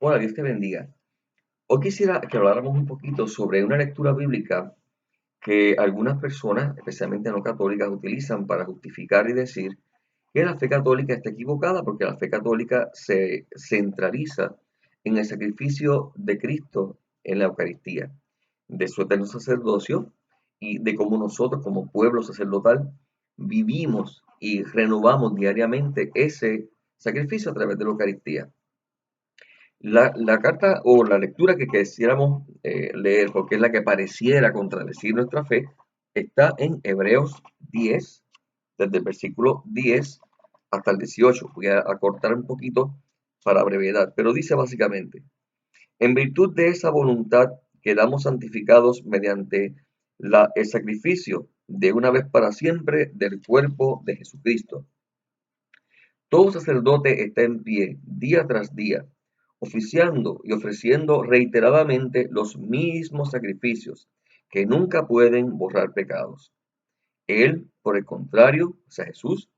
Hola, Dios te bendiga. Hoy quisiera que habláramos un poquito sobre una lectura bíblica que algunas personas, especialmente no católicas, utilizan para justificar y decir que la fe católica está equivocada porque la fe católica se centraliza en el sacrificio de Cristo en la Eucaristía, de su eterno sacerdocio y de cómo nosotros como pueblo sacerdotal vivimos y renovamos diariamente ese sacrificio a través de la Eucaristía. La carta o la lectura que quisiéramos leer, porque es la que pareciera contradecir nuestra fe, está en Hebreos 10, desde el versículo 10 hasta el 18. Voy a acortar un poquito para brevedad, pero dice básicamente, en virtud de esa voluntad quedamos santificados mediante el sacrificio de una vez para siempre del cuerpo de Jesucristo. Todo sacerdote está en pie día tras día, oficiando y ofreciendo reiteradamente los mismos sacrificios que nunca pueden borrar pecados. Él, por el contrario, o sea, Jesús,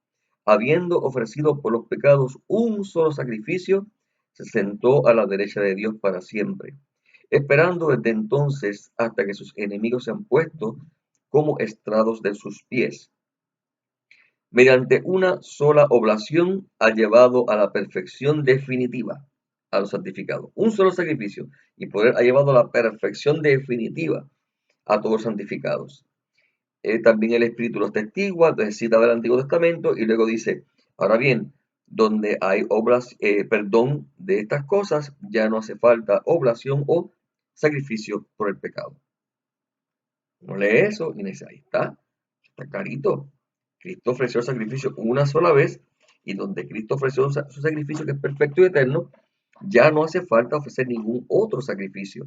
habiendo ofrecido por los pecados un solo sacrificio, se sentó a la derecha de Dios para siempre, esperando desde entonces hasta que sus enemigos sean puestos como estrados de sus pies. Mediante una sola oblación ha llevado a la perfección definitiva a los santificados. Un solo sacrificio y poder ha llevado a la perfección definitiva a todos los santificados. También el Espíritu los testigua, entonces cita del Antiguo Testamento y luego dice, ahora bien, donde hay obras, perdón de estas cosas, ya no hace falta oblación o sacrificio por el pecado. Uno lee eso y dice, ahí está clarito. Cristo ofreció el sacrificio una sola vez y donde Cristo ofreció su sacrificio que es perfecto y eterno, ya no hace falta ofrecer ningún otro sacrificio,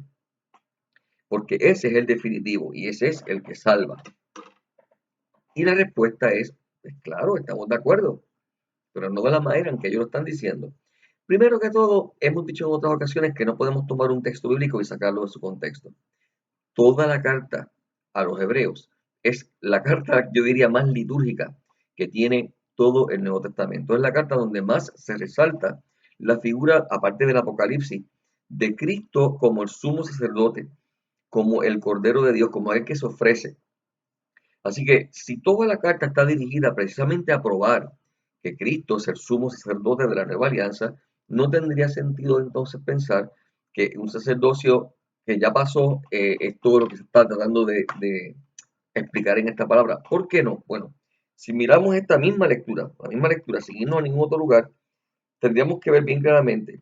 porque ese es el definitivo y ese es el que salva. Y la respuesta es, pues claro, estamos de acuerdo, pero no de la manera en que ellos lo están diciendo. Primero que todo, hemos dicho en otras ocasiones que no podemos tomar un texto bíblico y sacarlo de su contexto. Toda la carta a los hebreos es la carta, yo diría, más litúrgica que tiene todo el Nuevo Testamento. Es la carta donde más se resalta la figura, aparte del Apocalipsis, de Cristo como el sumo sacerdote, como el Cordero de Dios, como el que se ofrece. Así que si toda la carta está dirigida precisamente a probar que Cristo es el sumo sacerdote de la nueva alianza, no tendría sentido entonces pensar que un sacerdocio que ya pasó es todo lo que se está tratando de explicar en esta palabra. ¿Por qué no? Bueno, si miramos esta misma lectura, la misma lectura, sin irnos a ningún otro lugar, tendríamos que ver bien claramente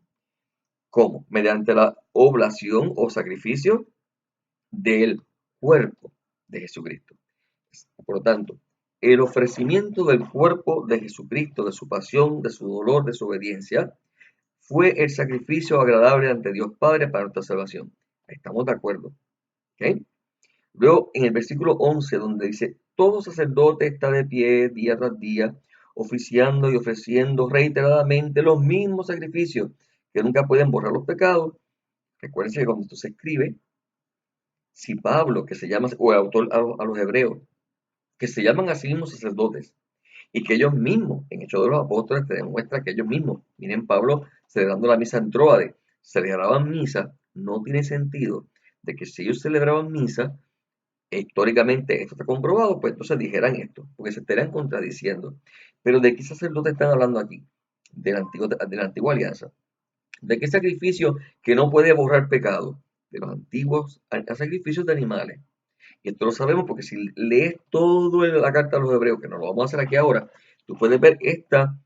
cómo, mediante la oblación o sacrificio del cuerpo de Jesucristo. Por lo tanto, el ofrecimiento del cuerpo de Jesucristo, de su pasión, de su dolor, de su obediencia, fue el sacrificio agradable ante Dios Padre para nuestra salvación. Estamos de acuerdo. ¿Ok? Luego, en el versículo 11, donde dice, todo sacerdote está de pie día tras día, oficiando y ofreciendo reiteradamente los mismos sacrificios que nunca pueden borrar los pecados. Recuerden que cuando esto se escribe, si Pablo, que se llama, o el autor a los hebreos, que se llaman a sí mismos sacerdotes, y que ellos mismos, en Hechos de los Apóstoles, te demuestra que ellos mismos, miren Pablo celebrando la misa en Tróade, celebraban misa, no tiene sentido de que si ellos celebraban misa, históricamente esto está comprobado, pues entonces dijeran esto, porque se estarían contradiciendo. Pero ¿de qué sacerdote están hablando aquí? De la antigua alianza. ¿De qué sacrificio que no puede borrar pecado? De los antiguos sacrificios de animales. Y esto lo sabemos porque si lees toda la carta a los hebreos, que no lo vamos a hacer aquí ahora, tú puedes ver esta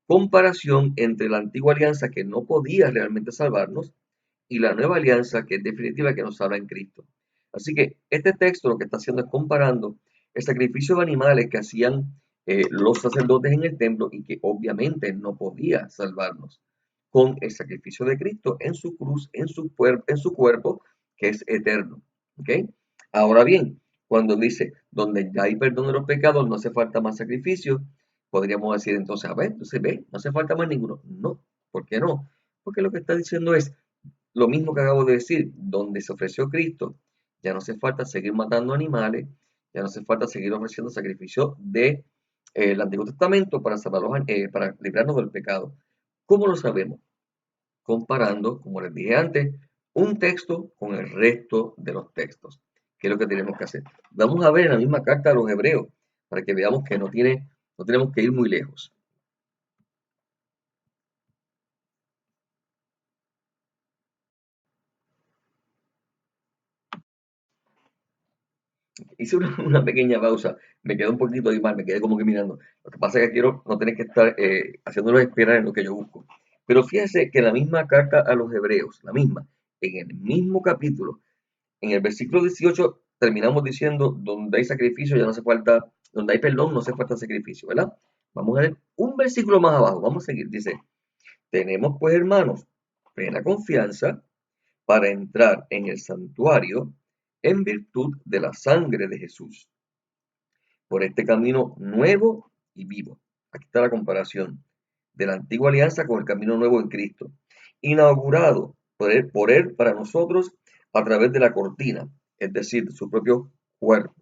comparación entre la antigua alianza que no podía realmente salvarnos y la nueva alianza que es definitiva que nos salva en Cristo. Así que este texto lo que está haciendo es comparando el sacrificio de animales que hacían los sacerdotes en el templo y que obviamente no podía salvarnos con el sacrificio de Cristo en su cruz, en su cuerpo, que es eterno. ¿Ok? Ahora bien, cuando dice, donde ya hay perdón de los pecados, no hace falta más sacrificio, podríamos decir entonces, a ver, entonces ve, no hace falta más ninguno. No, ¿por qué no? Porque lo que está diciendo es lo mismo que acabo de decir, donde se ofreció Cristo, ya no hace falta seguir matando animales, ya no hace falta seguir ofreciendo sacrificios de el Antiguo Testamento para salvarlos, para librarnos del pecado. ¿Cómo lo sabemos? comparando, como les dije antes, un texto con el resto de los textos. ¿Qué es lo que tenemos que hacer? Vamos a ver en la misma carta a los hebreos, para que veamos que no tenemos que ir muy lejos. Hice una pequeña pausa, me quedé un poquito ahí mal, me quedé como que mirando. Lo que pasa es que quiero no tener que estar haciéndolos esperar en lo que yo busco. Pero fíjese que la misma carta a los hebreos, la misma, en el mismo capítulo, en el versículo 18 terminamos diciendo, donde hay sacrificio ya no hace falta, donde hay perdón no hace falta sacrificio, ¿verdad? Vamos a ver un versículo más abajo, vamos a seguir, dice, tenemos pues hermanos, plena confianza para entrar en el santuario en virtud de la sangre de Jesús, por este camino nuevo y vivo. Aquí está la comparación de la antigua alianza con el camino nuevo en Cristo, inaugurado por él para nosotros a través de la cortina, es decir, de su propio cuerpo.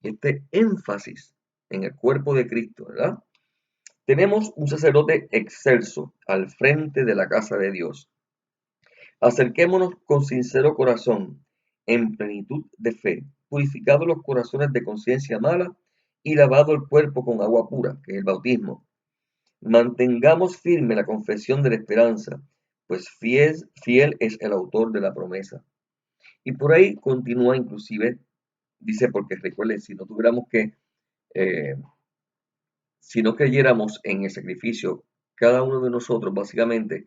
Este énfasis en el cuerpo de Cristo, ¿verdad? Tenemos un sacerdote excelso al frente de la casa de Dios. Acerquémonos con sincero corazón, en plenitud de fe, purificados los corazones de conciencia mala y lavado el cuerpo con agua pura, que es el bautismo. Mantengamos firme la confesión de la esperanza, pues fiel es el autor de la promesa. Y por ahí continúa inclusive, dice, porque recuerden, eh, si no creyéramos en el sacrificio, cada uno de nosotros básicamente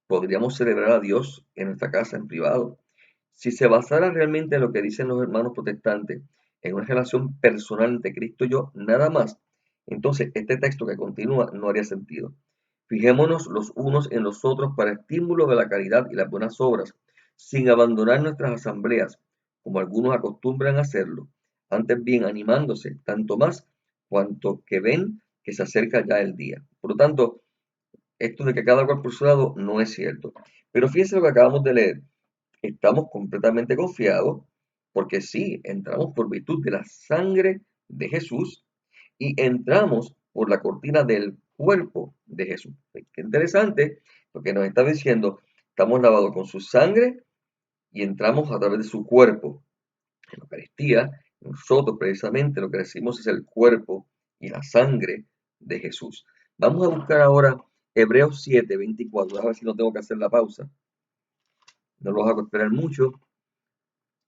podríamos celebrar a Dios en nuestra casa, en privado. Si se basara realmente en lo que dicen los hermanos protestantes, en una relación personal entre Cristo y yo, nada más, entonces este texto que continúa no haría sentido. Fijémonos los unos en los otros para estímulo de la caridad y las buenas obras, sin abandonar nuestras asambleas, como algunos acostumbran a hacerlo, antes bien animándose, tanto más cuanto que ven que se acerca ya el día. Por lo tanto, esto de que cada cual por su lado no es cierto. Pero fíjense lo que acabamos de leer. Estamos completamente confiados porque sí, entramos por virtud de la sangre de Jesús y entramos por la cortina del cuerpo de Jesús. Qué interesante, porque nos está diciendo, estamos lavados con su sangre y entramos a través de su cuerpo. En la Eucaristía, nosotros precisamente lo que decimos es el cuerpo y la sangre de Jesús. Vamos a buscar ahora Hebreos 7, 24. A ver si no tengo que hacer la pausa. No los hago esperar mucho.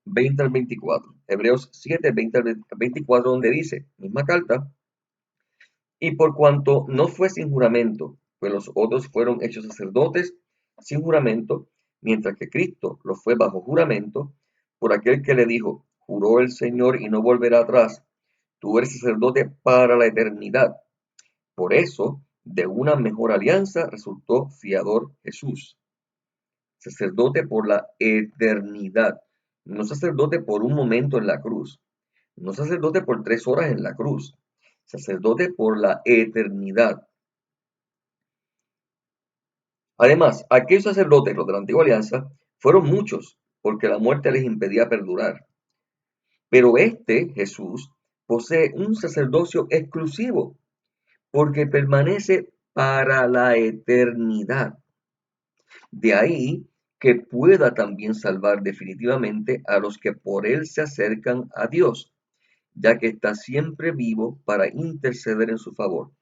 20 al 24. Hebreos 7, 20 al 24, donde dice, misma carta, y por cuanto no fue sin juramento, pues los otros fueron hechos sacerdotes sin juramento, mientras que Cristo lo fue bajo juramento, por aquel que le dijo, juró el Señor y no volverá atrás, tú eres sacerdote para la eternidad. Por eso, de una mejor alianza resultó fiador Jesús, sacerdote por la eternidad, no sacerdote por un momento en la cruz, no sacerdote por 3 horas en la cruz, sacerdote por la eternidad. Además, aquellos sacerdotes, los de la antigua alianza, fueron muchos, porque la muerte les impedía perdurar. Pero este, Jesús, posee un sacerdocio exclusivo, porque permanece para la eternidad. De ahí que pueda también salvar definitivamente a los que por él se acercan a Dios, ya que está siempre vivo para interceder en su favor.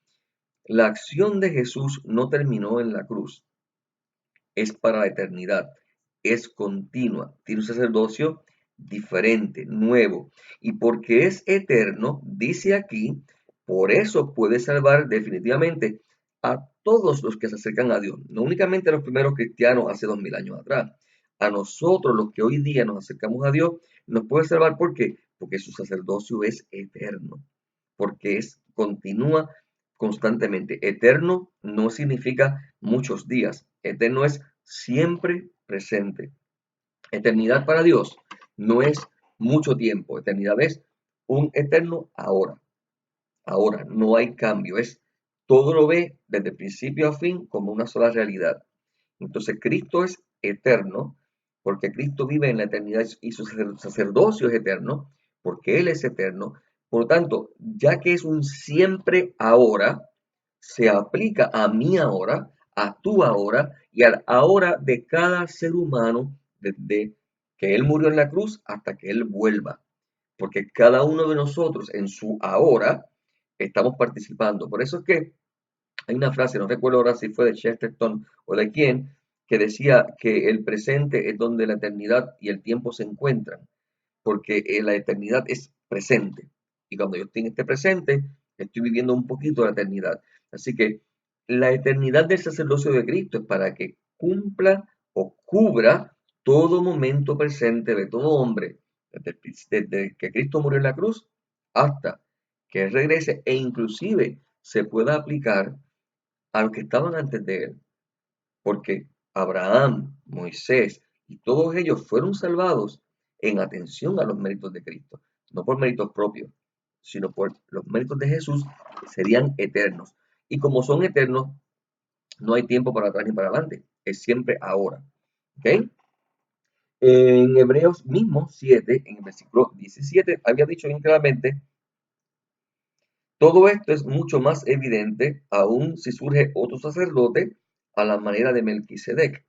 La acción de Jesús no terminó en la cruz, es para la eternidad, es continua, tiene un sacerdocio diferente, nuevo. Y porque es eterno, dice aquí, por eso puede salvar definitivamente a todos los que se acercan a Dios, no únicamente a los primeros cristianos hace 2000 años atrás. A nosotros, los que hoy día nos acercamos a Dios, nos puede salvar. ¿Por qué? Porque su sacerdocio es eterno, porque continúa constantemente. Eterno no significa muchos días, eterno es siempre presente. Eternidad para Dios no es mucho tiempo, eternidad es un eterno ahora. Ahora, no hay cambio, es todo lo ve desde principio a fin como una sola realidad. Entonces, Cristo es eterno porque Cristo vive en la eternidad y su sacerdocio es eterno porque Él es eterno. Por lo tanto, ya que es un siempre ahora, se aplica a mí ahora, a tu ahora y al ahora de cada ser humano desde que Él murió en la cruz hasta que Él vuelva. Porque cada uno de nosotros en su ahora estamos participando. Por eso es que hay una frase, no recuerdo ahora si fue de Chesterton o de quién, que decía que el presente es donde la eternidad y el tiempo se encuentran, porque la eternidad es presente. Y cuando yo estoy en este presente, estoy viviendo un poquito la eternidad. Así que la eternidad del sacerdocio de Cristo es para que cumpla o cubra todo momento presente de todo hombre, desde que Cristo murió en la cruz hasta que Él regrese e inclusive se pueda aplicar a los que estaban antes de Él, porque Abraham, Moisés y todos ellos fueron salvados en atención a los méritos de Cristo, no por méritos propios, sino por los méritos de Jesús que serían eternos. Y como son eternos, no hay tiempo para atrás ni para adelante, es siempre ahora. ¿Ok? En Hebreos mismo 7, en el versículo 17, había dicho bien claramente, todo esto es mucho más evidente aún si surge otro sacerdote a la manera de Melquisedec,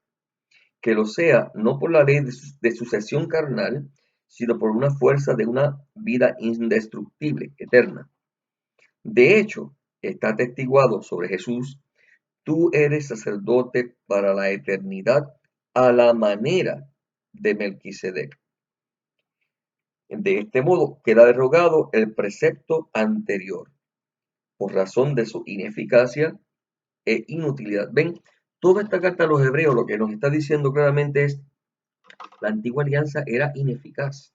que lo sea no por la ley de sucesión carnal, sino por una fuerza de una vida indestructible, eterna. De hecho, está atestiguado sobre Jesús, tú eres sacerdote para la eternidad a la manera de Melquisedec. De este modo queda derogado el precepto anterior, por razón de su ineficacia e inutilidad. Ven, toda esta carta a los hebreos lo que nos está diciendo claramente es la antigua alianza era ineficaz.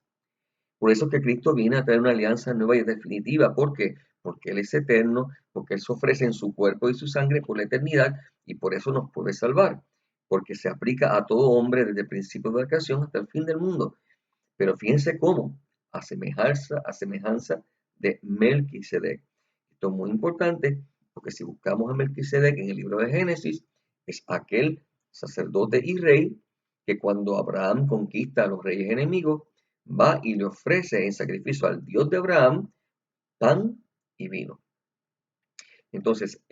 Por eso es que Cristo viene a traer una alianza nueva y definitiva. ¿Por qué? Porque Él es eterno, porque Él se ofrece en su cuerpo y su sangre por la eternidad y por eso nos puede salvar. Porque se aplica a todo hombre desde el principio de la creación hasta el fin del mundo. Pero fíjense cómo, a semejanza de Melquisedec. Esto es muy importante porque si buscamos a Melquisedec en el libro de Génesis, es aquel sacerdote y rey que cuando Abraham conquista a los reyes enemigos, va y le ofrece en sacrificio al Dios de Abraham pan y vino. Entonces,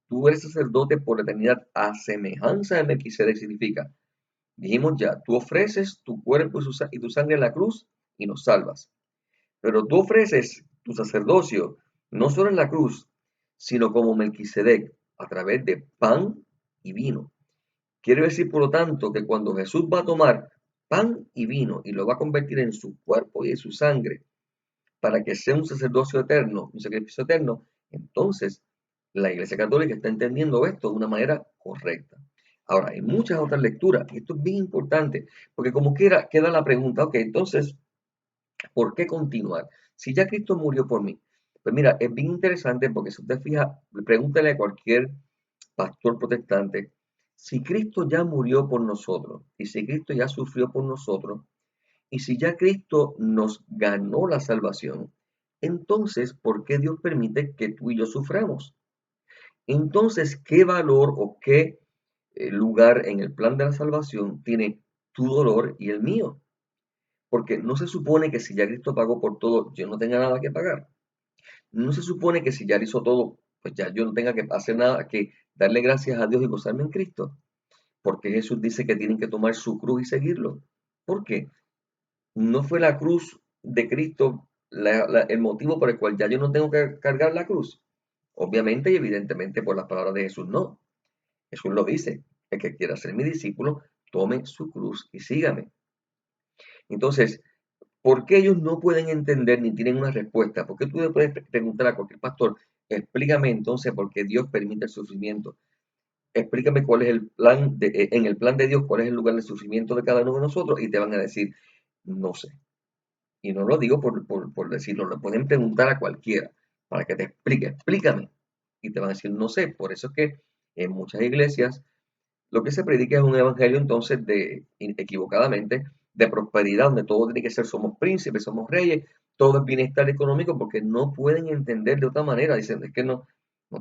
tú eres sacerdote por la eternidad a semejanza de Melquisedec significa, dijimos ya, tú ofreces tu cuerpo y tu sangre en la cruz y nos salvas. Pero tú ofreces tu sacerdocio no solo en la cruz, sino como Melquisedec, a través de pan y vino. Quiere decir, por lo tanto, que cuando Jesús va a tomar pan y vino y lo va a convertir en su cuerpo y en su sangre, para que sea un sacerdocio eterno, un sacrificio eterno, entonces la Iglesia Católica está entendiendo esto de una manera correcta. Ahora, hay muchas otras lecturas, y esto es bien importante, porque como quiera queda la pregunta, ok, entonces, ¿por qué continuar? Si ya Cristo murió por mí. Pues mira, es bien interesante porque si usted fija, pregúntale a cualquier pastor protestante, si Cristo ya murió por nosotros y si Cristo ya sufrió por nosotros y si ya Cristo nos ganó la salvación, entonces, ¿por qué Dios permite que tú y yo suframos? Entonces, ¿qué valor o qué lugar en el plan de la salvación tiene tu dolor y el mío? Porque no se supone que si ya Cristo pagó por todo, yo no tenga nada que pagar. No se supone que si ya hizo todo, pues ya yo no tenga que hacer nada que darle gracias a Dios y gozarme en Cristo. Porque Jesús dice que tienen que tomar su cruz y seguirlo. ¿Por qué? No fue la cruz de Cristo el motivo por el cual ya yo no tengo que cargar la cruz. Obviamente y evidentemente por las palabras de Jesús, no. Jesús lo dice, el que quiera ser mi discípulo, tome su cruz y sígame. Entonces, ¿por qué ellos no pueden entender ni tienen una respuesta? ¿Por qué tú le puedes preguntar a cualquier pastor, explícame entonces por qué Dios permite el sufrimiento? Explícame cuál es el plan, en el plan de Dios, cuál es el lugar del sufrimiento de cada uno de nosotros y te van a decir, no sé. Y no lo digo por decirlo, lo pueden preguntar a cualquiera para que te explique, explícame. Y te van a decir, no sé. Por eso es que en muchas iglesias lo que se predica es un evangelio entonces equivocadamente de prosperidad, donde todo tiene que ser, somos príncipes, somos reyes, todo es bienestar económico, porque no pueden entender de otra manera. Dicen, es que no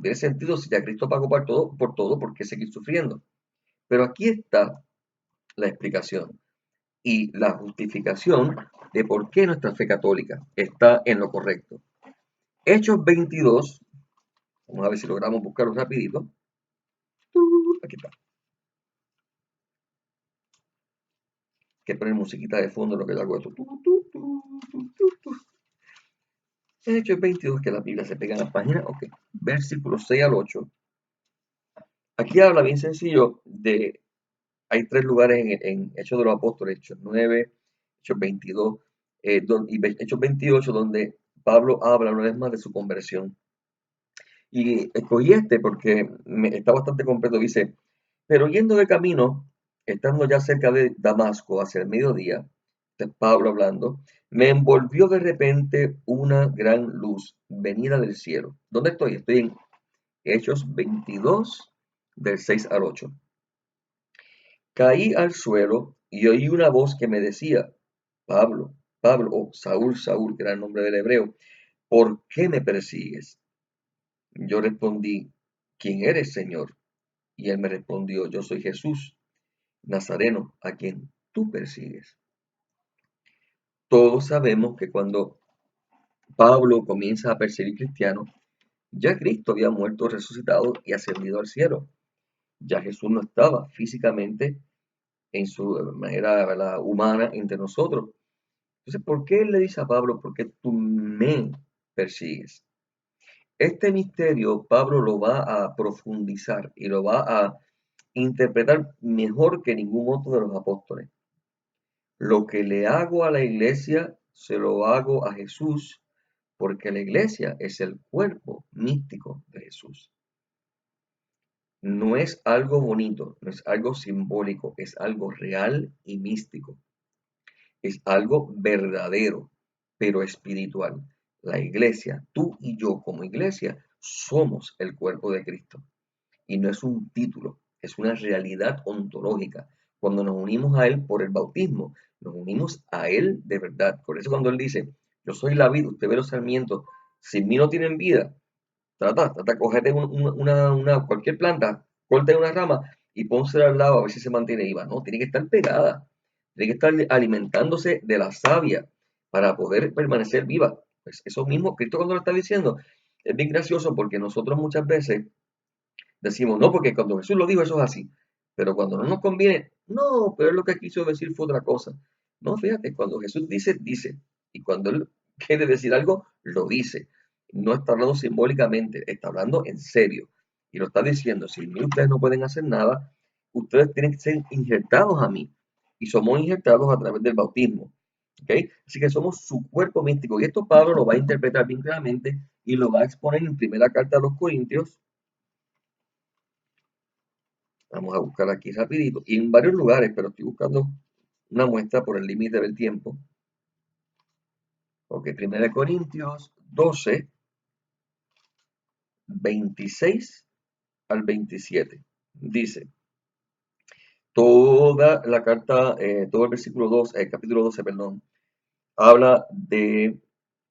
tiene sentido si ya Cristo pagó por todo, ¿por qué seguir sufriendo? Pero aquí está la explicación y la justificación de por qué nuestra fe católica está en lo correcto. Hechos 22, vamos a ver si logramos buscarlo rapidito. Aquí está. Que poner musiquita de fondo lo que yo hago esto. Hechos 22, que la Biblia se pega en la página. Ok. Versículos 6 al 8. Aquí habla bien sencillo de. Hay tres lugares en Hechos de los Apóstoles, Hechos 9, Hechos 22 y Hechos 28, donde Pablo habla una vez más de su conversión. Y escogí este porque está bastante completo. Dice, pero yendo de camino, estando ya cerca de Damasco hacia el mediodía, este es Pablo hablando, me envolvió de repente una gran luz venida del cielo. ¿Dónde estoy? Estoy en Hechos 22, del 6 al 8. Caí al suelo y oí una voz que me decía, Pablo, Pablo, o Saúl, Saúl, que era el nombre del hebreo, ¿por qué me persigues? Yo respondí, ¿quién eres, Señor? Y él me respondió, yo soy Jesús, Nazareno, a quien tú persigues. Todos sabemos que cuando Pablo comienza a perseguir cristianos, ya Cristo había muerto, resucitado y ascendido al cielo. Ya Jesús no estaba físicamente en su manera, ¿verdad?, humana entre nosotros. Entonces, ¿por qué él le dice a Pablo, por qué tú me persigues? Este misterio Pablo lo va a profundizar y lo va a interpretar mejor que ningún otro de los apóstoles. Lo que le hago a la iglesia, se lo hago a Jesús, porque la iglesia es el cuerpo místico de Jesús. No es algo bonito, no es algo simbólico, es algo real y místico. Es algo verdadero, pero espiritual. La iglesia, tú y yo como iglesia, somos el cuerpo de Cristo. Y no es un título, es una realidad ontológica. Cuando nos unimos a Él por el bautismo, nos unimos a Él de verdad. Por eso cuando Él dice, yo soy la vid, usted ve los sarmientos, sin mí no tienen vida, cógete cualquier planta, corta una rama y pónsela al lado a ver si se mantiene viva. No, tiene que estar pegada, tiene que estar alimentándose de la savia para poder permanecer viva. Pues eso mismo, Cristo cuando lo está diciendo, es bien gracioso porque nosotros muchas veces decimos, no, porque cuando Jesús lo dijo, eso es así. Pero cuando no nos conviene, no, pero es lo que quiso decir fue otra cosa. No, fíjate, cuando Jesús dice, dice. Y cuando Él quiere decir algo, lo dice. No está hablando simbólicamente, está hablando en serio. Y lo está diciendo, si ustedes no pueden hacer nada, ustedes tienen que ser injertados a mí. Y somos injertados a través del bautismo. ¿Ok? Así que somos su cuerpo místico. Y esto Pablo lo va a interpretar bien claramente y lo va a exponer en primera carta a los Corintios. Vamos a buscar aquí rapidito. Y en varios lugares, pero estoy buscando una muestra por el límite del tiempo. Ok, 1 Corintios 12, 26 al 27. Dice, toda la carta, todo el versículo 2, el capítulo 12, perdón, habla de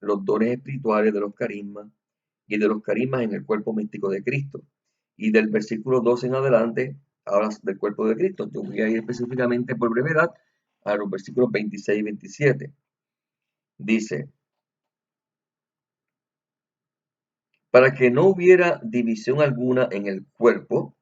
los dones espirituales, de los carismas y de los carismas en el cuerpo místico de Cristo. Y del versículo 12 en adelante habla del cuerpo de Cristo. Yo voy a ir específicamente por brevedad a los versículos 26 y 27. Dice, para que no hubiera división alguna en el cuerpo,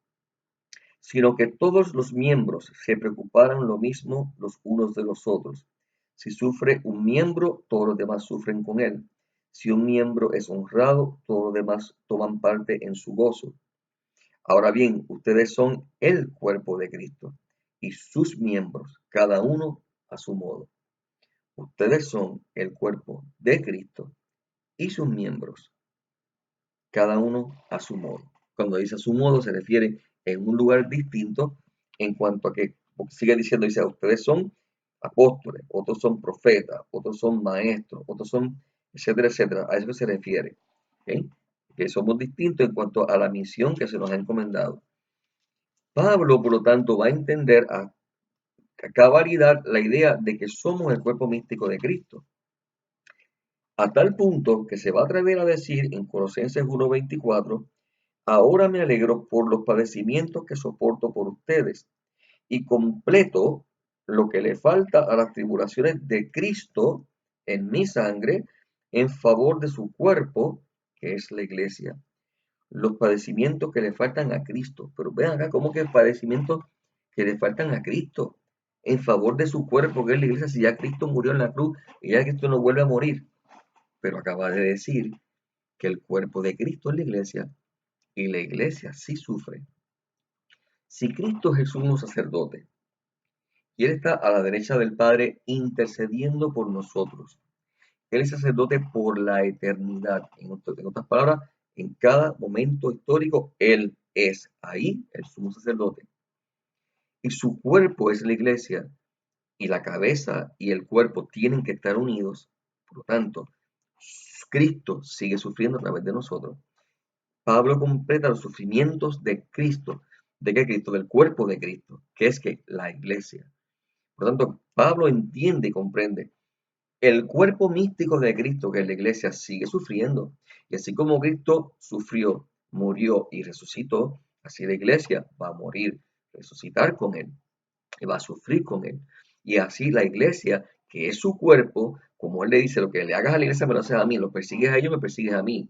sino que todos los miembros se preocuparan lo mismo los unos de los otros. Si sufre un miembro, todos los demás sufren con él. Si un miembro es honrado, todos los demás toman parte en su gozo. Ahora bien, ustedes son el cuerpo de Cristo y sus miembros, cada uno a su modo. Ustedes son el cuerpo de Cristo y sus miembros, cada uno a su modo. Cuando dice a su modo se refiere en un lugar distinto en cuanto a que sigue diciendo, dice, ustedes son apóstoles, otros son profetas, otros son maestros, otros son, etcétera, etcétera. A eso se refiere. ¿Okay? Que somos distintos en cuanto a la misión que se nos ha encomendado. Pablo, por lo tanto, va a entender a cabalidad la idea de que somos el cuerpo místico de Cristo. A tal punto que se va a atrever a decir en Colosenses 1:24, ahora me alegro por los padecimientos que soporto por ustedes y completo lo que le falta a las tribulaciones de Cristo en mi sangre en favor de su cuerpo, que es la iglesia. los padecimientos que le faltan a Cristo. Pero vean acá, ¿cómo que padecimientos que le faltan a Cristo? En favor de su cuerpo, que es la iglesia, si ya Cristo murió en la cruz y ya Cristo no vuelve a morir. Pero acaba de decir que el cuerpo de Cristo es la iglesia y la iglesia sí sufre. Si Cristo es el sumo sacerdote y Él está a la derecha del Padre intercediendo por nosotros, Él es sacerdote por la eternidad. En otras palabras, en cada momento histórico, Él es ahí el sumo sacerdote. Y su cuerpo es la iglesia, y la cabeza y el cuerpo tienen que estar unidos. Por lo tanto, Cristo sigue sufriendo a través de nosotros. Pablo completa los sufrimientos de Cristo. ¿De qué Cristo? Del cuerpo de Cristo, que es que la iglesia. Por lo tanto, Pablo entiende y comprende. El cuerpo místico de Cristo, que es la iglesia, sigue sufriendo. Y así como Cristo sufrió, murió y resucitó, así la iglesia va a morir, resucitar con Él y va a sufrir con Él. Y así la iglesia, que es su cuerpo, como Él le dice, lo que le hagas a la iglesia me lo haces a mí, lo persigues a ellos, me persigues a mí.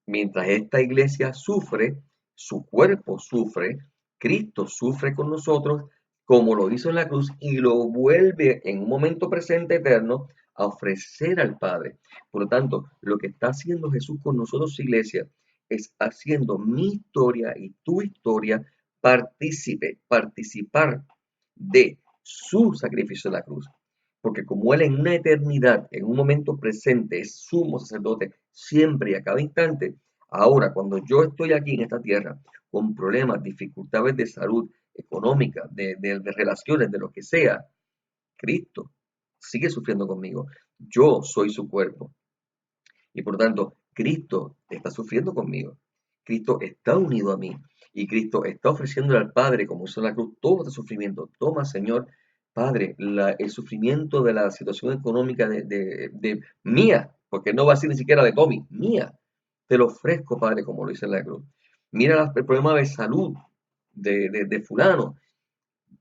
Mientras esta iglesia sufre, su cuerpo sufre, Cristo sufre con nosotros, como lo hizo en la cruz, y lo vuelve en un momento presente eterno a ofrecer al Padre. Por lo tanto, lo que está haciendo Jesús con nosotros, iglesia, es haciendo mi historia y tu historia participar de su sacrificio en la cruz. Porque como Él en una eternidad, en un momento presente, es sumo sacerdote siempre y a cada instante, ahora cuando yo estoy aquí en esta tierra con problemas, dificultades de salud, económica, de relaciones, de lo que sea, Cristo sigue sufriendo conmigo. Yo soy su cuerpo. Y por tanto, Cristo está sufriendo conmigo. Cristo está unido a mí. Y Cristo está ofreciendo al Padre, como hizo en la cruz, todo este sufrimiento. Toma, Señor, Padre, el sufrimiento de la situación económica de mía, porque no va a ser ni siquiera de Tommy, mía. Te lo ofrezco, Padre, como lo hice en la cruz. Mira el problema de salud de fulano,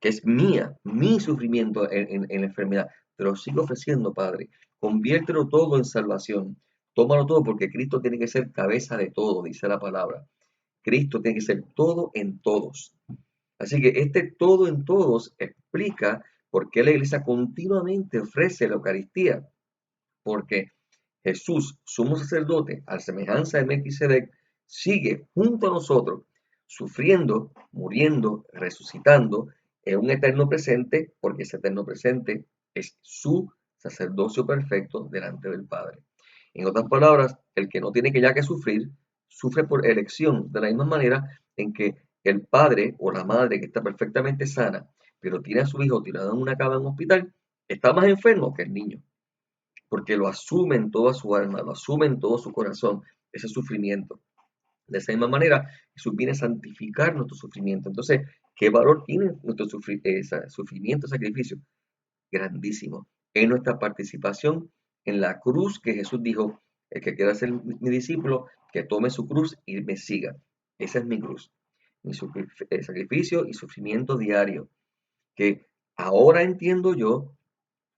que es mía, mi sufrimiento en la enfermedad. Te lo sigo ofreciendo, Padre. Conviértelo todo en salvación. Tómalo todo porque Cristo tiene que ser cabeza de todo, dice la palabra. Cristo tiene que ser todo en todos. Así que este todo en todos explica por qué la iglesia continuamente ofrece la Eucaristía. Porque Jesús, sumo sacerdote, a semejanza de Melquisedec, sigue junto a nosotros, sufriendo, muriendo, resucitando en un eterno presente, porque ese eterno presente es su sacerdocio perfecto delante del Padre. En otras palabras, el que no tiene que ya que sufrir, sufre por elección, de la misma manera en que el padre o la madre que está perfectamente sana, pero tiene a su hijo tirado en una cama en un hospital, está más enfermo que el niño porque lo asume en toda su alma, lo asume en todo su corazón, ese sufrimiento. De esa misma manera, Jesús viene a santificar nuestro sufrimiento. Entonces, ¿qué valor tiene nuestro sufrimiento, sacrificio? Grandísimo. Es nuestra participación en la cruz que Jesús dijo, el que quiera ser mi discípulo, que tome su cruz y me siga. Esa es mi cruz, mi sacrificio y sufrimiento diario, que ahora entiendo yo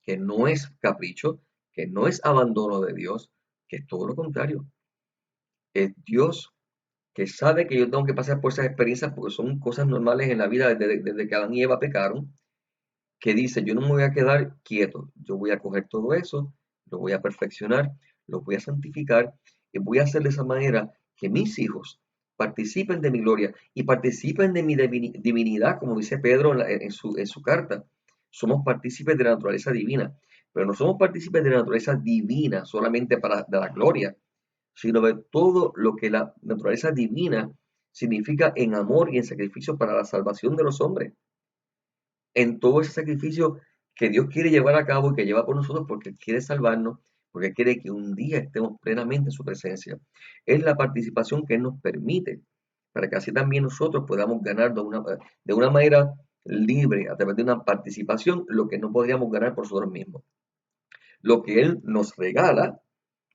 que no es capricho, que no es abandono de Dios, que es todo lo contrario. Es Dios que sabe que yo tengo que pasar por esas experiencias porque son cosas normales en la vida desde que Adán y Eva pecaron, que dice, yo no me voy a quedar quieto, yo voy a coger todo eso, lo voy a perfeccionar, lo voy a santificar y voy a hacer de esa manera que mis hijos participen de mi gloria y participen de mi divinidad, como dice Pedro en su carta. Somos partícipes de la naturaleza divina, pero no somos partícipes de la naturaleza divina solamente para de la gloria, sino de todo lo que la naturaleza divina significa en amor y en sacrificio para la salvación de los hombres en todo ese sacrificio que Dios quiere llevar a cabo y que lleva por nosotros porque quiere salvarnos, porque quiere que un día estemos plenamente en su presencia. Es la participación que Él nos permite para que así también nosotros podamos ganar de una manera libre, a través de una participación, lo que no podríamos ganar por nosotros mismos. Lo que Él nos regala,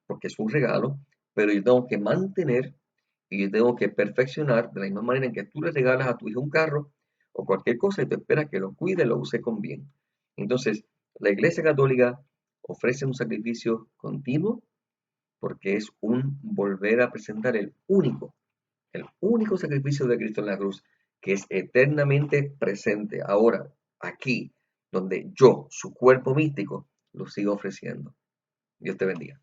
porque es un regalo, pero yo tengo que mantener y yo tengo que perfeccionar de la misma manera en que tú le regalas a tu hijo un carro o cualquier cosa y tú esperas que lo cuide y lo use con bien. Entonces, la Iglesia Católica ofrece un sacrificio continuo porque es un volver a presentar el único el único sacrificio de Cristo en la cruz, que es eternamente presente ahora, aquí, donde yo, su cuerpo místico, lo sigo ofreciendo. Dios te bendiga.